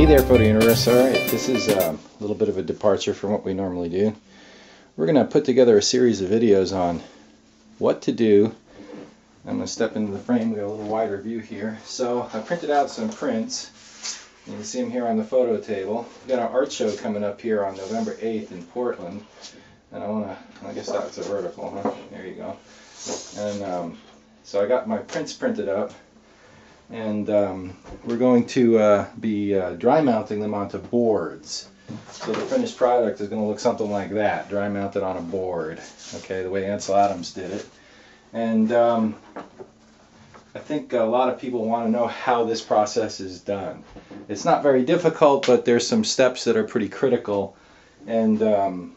Hey there, Photo Universe. Alright, this is a little bit of a departure from what we normally do. We're going to put together a series of videos on what to do. I'm going to step into the frame. We've got a little wider view here. So I printed out some prints. You can see them here on the photo table. We've got our art show coming up here on November 8th in Portland. And I guess that's a vertical, huh? There you go. And so I got my prints printed up. And we're going to be dry mounting them onto boards. So the finished product is going to look something like that, dry mounted on a board, okay, the way Ansel Adams did it. And I think a lot of people want to know how this process is done. It's not very difficult, but there's some steps that are pretty critical. And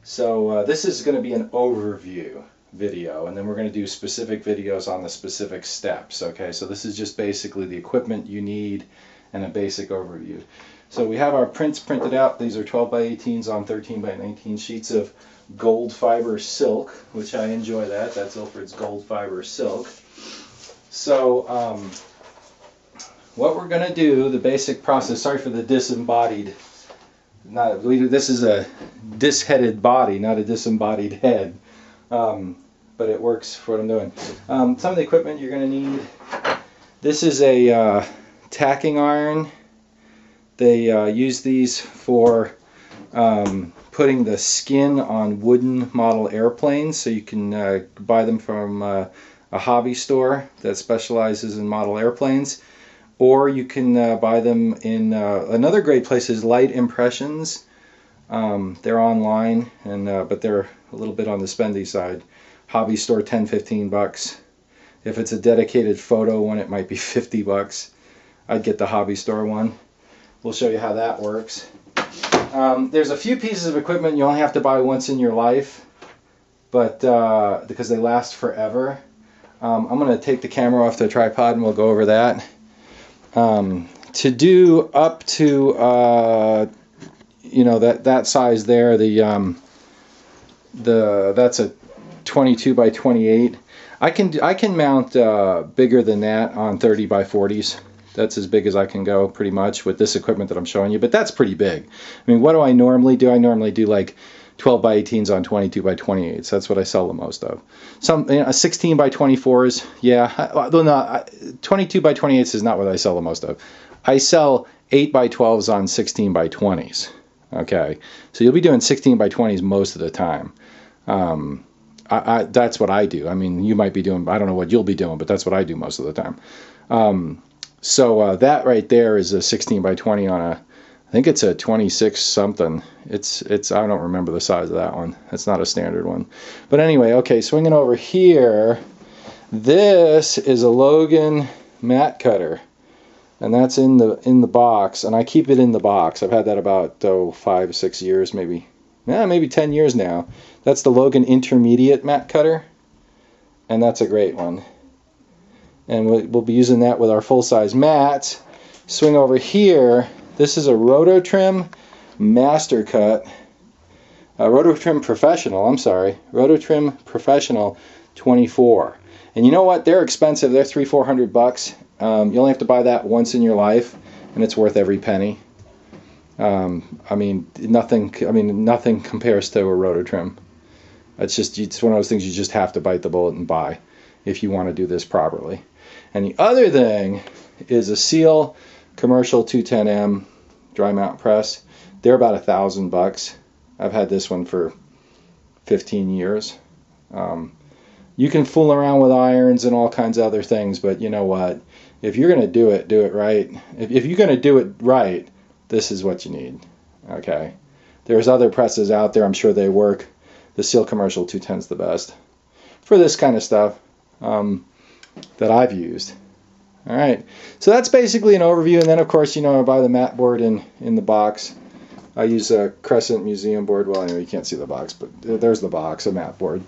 so this is going to be an overview video, and then we're going to do specific videos on the specific steps. Okay, so this is just basically the equipment you need and a basic overview. So we have our prints printed out. These are 12 by 18s on 13 by 19 sheets of gold fiber silk, which I enjoy that. That's Ilford's gold fiber silk. So what we're going to do, the basic process, sorry for the disembodied, this is a disheaded body, not a disembodied head. But it works for what I'm doing. Some of the equipment you're going to need. This is a tacking iron. They use these for putting the skin on wooden model airplanes. So you can buy them from a hobby store that specializes in model airplanes. Or you can buy them in another great place is Light Impressions. They're online, and but they're a little bit on the spendy side. Hobby store, $10-15. If it's a dedicated photo one, it might be $50. I'd get the hobby store one. We'll show you how that works. There's a few pieces of equipment you only have to buy once in your life, but because they last forever. I'm going to take the camera off the tripod and we'll go over that. To do up to you know, that size there, that's a 22 by 28. I can mount bigger than that on 30 by 40s. That's as big as I can go pretty much with this equipment that I'm showing you, but that's pretty big. I mean, what do I normally do? I normally do like 12 by 18s on 22 by 28s. That's what I sell the most of. Some 16 by 24s, yeah. Well, no, 22 by 28s is not what I sell the most of. I sell 8 by 12s on 16 by 20s. Okay, so you'll be doing 16 by 20s most of the time. That's what I do. I mean, you might be doing, I don't know what you'll be doing, but that's what I do most of the time. So that right there is a 16 by 20 on a, I think it's a 26 something. It's I don't remember the size of that one. It's not a standard one. But anyway, okay, swinging over here, this is a Logan mat cutter. And that's in the box, and I keep it in the box. I've had that about 5 or 6 years, maybe 10 years now. That's the Logan Intermediate mat cutter, and that's a great one. And we'll be using that with our full-size mats. Swing over here. This is a Rototrim Master Cut, Rototrim Professional. I'm sorry, Rototrim Professional 24. And you know what? They're expensive. They're $300-400. You only have to buy that once in your life, and it's worth every penny. I mean, nothing compares to a Rototrim. It's one of those things you just have to bite the bullet and buy if you want to do this properly. And the other thing is a Seal Commercial 210M dry mount press. They're about $1,000. I've had this one for 15 years. You can fool around with irons and all kinds of other things, but you know what? If you're going to do it right. If you're going to do it right, this is what you need. Okay. There's other presses out there. I'm sure they work. The Seal Commercial 210 is the best for this kind of stuff that I've used. All right. So that's basically an overview. And then, of course, you know, I buy the mat board in the box. I use a Crescent Museum board. Well, anyway, you can't see the box, but there's the box, a mat board.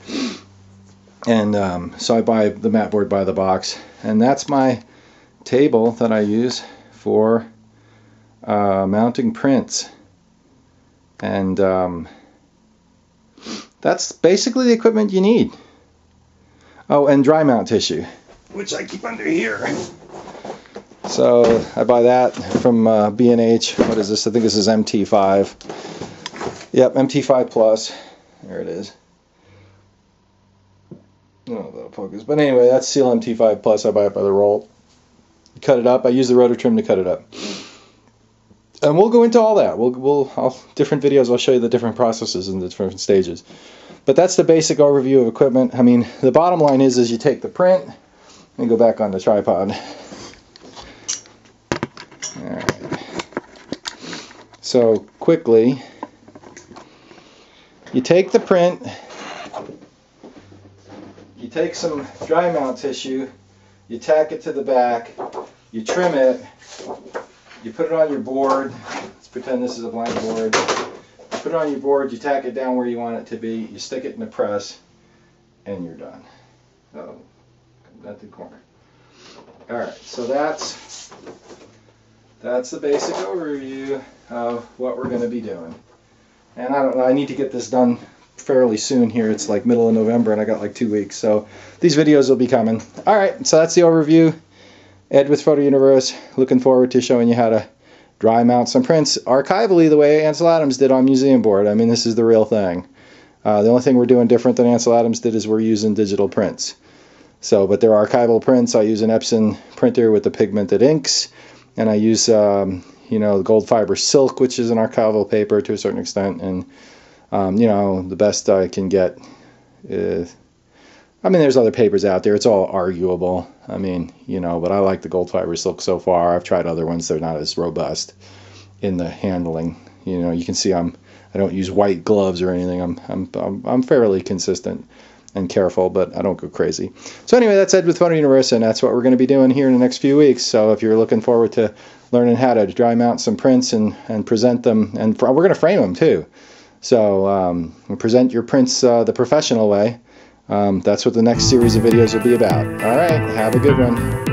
And so I buy the mat board by the box. And that's my table that I use for mounting prints. And that's basically the equipment you need. Oh, and dry mount tissue, which I keep under here. So I buy that from B&H. What is this? I think this is MT5. Yep, MT5 Plus. There it is. Oh, that'll focus. But anyway, that's Seal MT5 Plus. I buy it by the roll. Cut it up. I use the rotor trim to cut it up. And we'll go into all that. Different videos, I'll show you the different processes and the different stages. But that's the basic overview of equipment. I mean, the bottom line is you take the print and go back on the tripod. Alright. So, quickly, you take the print, you take some dry mount tissue, you tack it to the back, you trim it, you put it on your board. Let's pretend this is a blank board. You put it on your board, you tack it down where you want it to be, you stick it in the press, and you're done. Oh, come to the corner. Alright, so that's the basic overview of what we're going to be doing. And I don't know, I need to get this done fairly soon here. It's like middle of November and I got like 2 weeks, so these videos will be coming. Alright, so that's the overview. Ed with Photo Universe, looking forward to showing you how to dry mount some prints archivally the way Ansel Adams did on Museum Board. I mean, this is the real thing. The only thing we're doing different than Ansel Adams did is we're using digital prints. So, but they're archival prints. I use an Epson printer with the pigmented inks, and I use you know, the gold fiber silk, which is an archival paper to a certain extent, and you know, the best I can get is, I mean, there's other papers out there. It's all arguable. I mean, you know, but I like the gold fiber silk so far. I've tried other ones. They're not as robust in the handling. You know, you can see I don't use white gloves or anything. I'm fairly consistent and careful, but I don't go crazy. So anyway, that's Ed with Photo Universe, and that's what we're going to be doing here in the next few weeks. So if you're looking forward to learning how to dry mount some prints and present them, and we're going to frame them too. So present your prints the professional way. That's what the next series of videos will be about. All right, have a good one.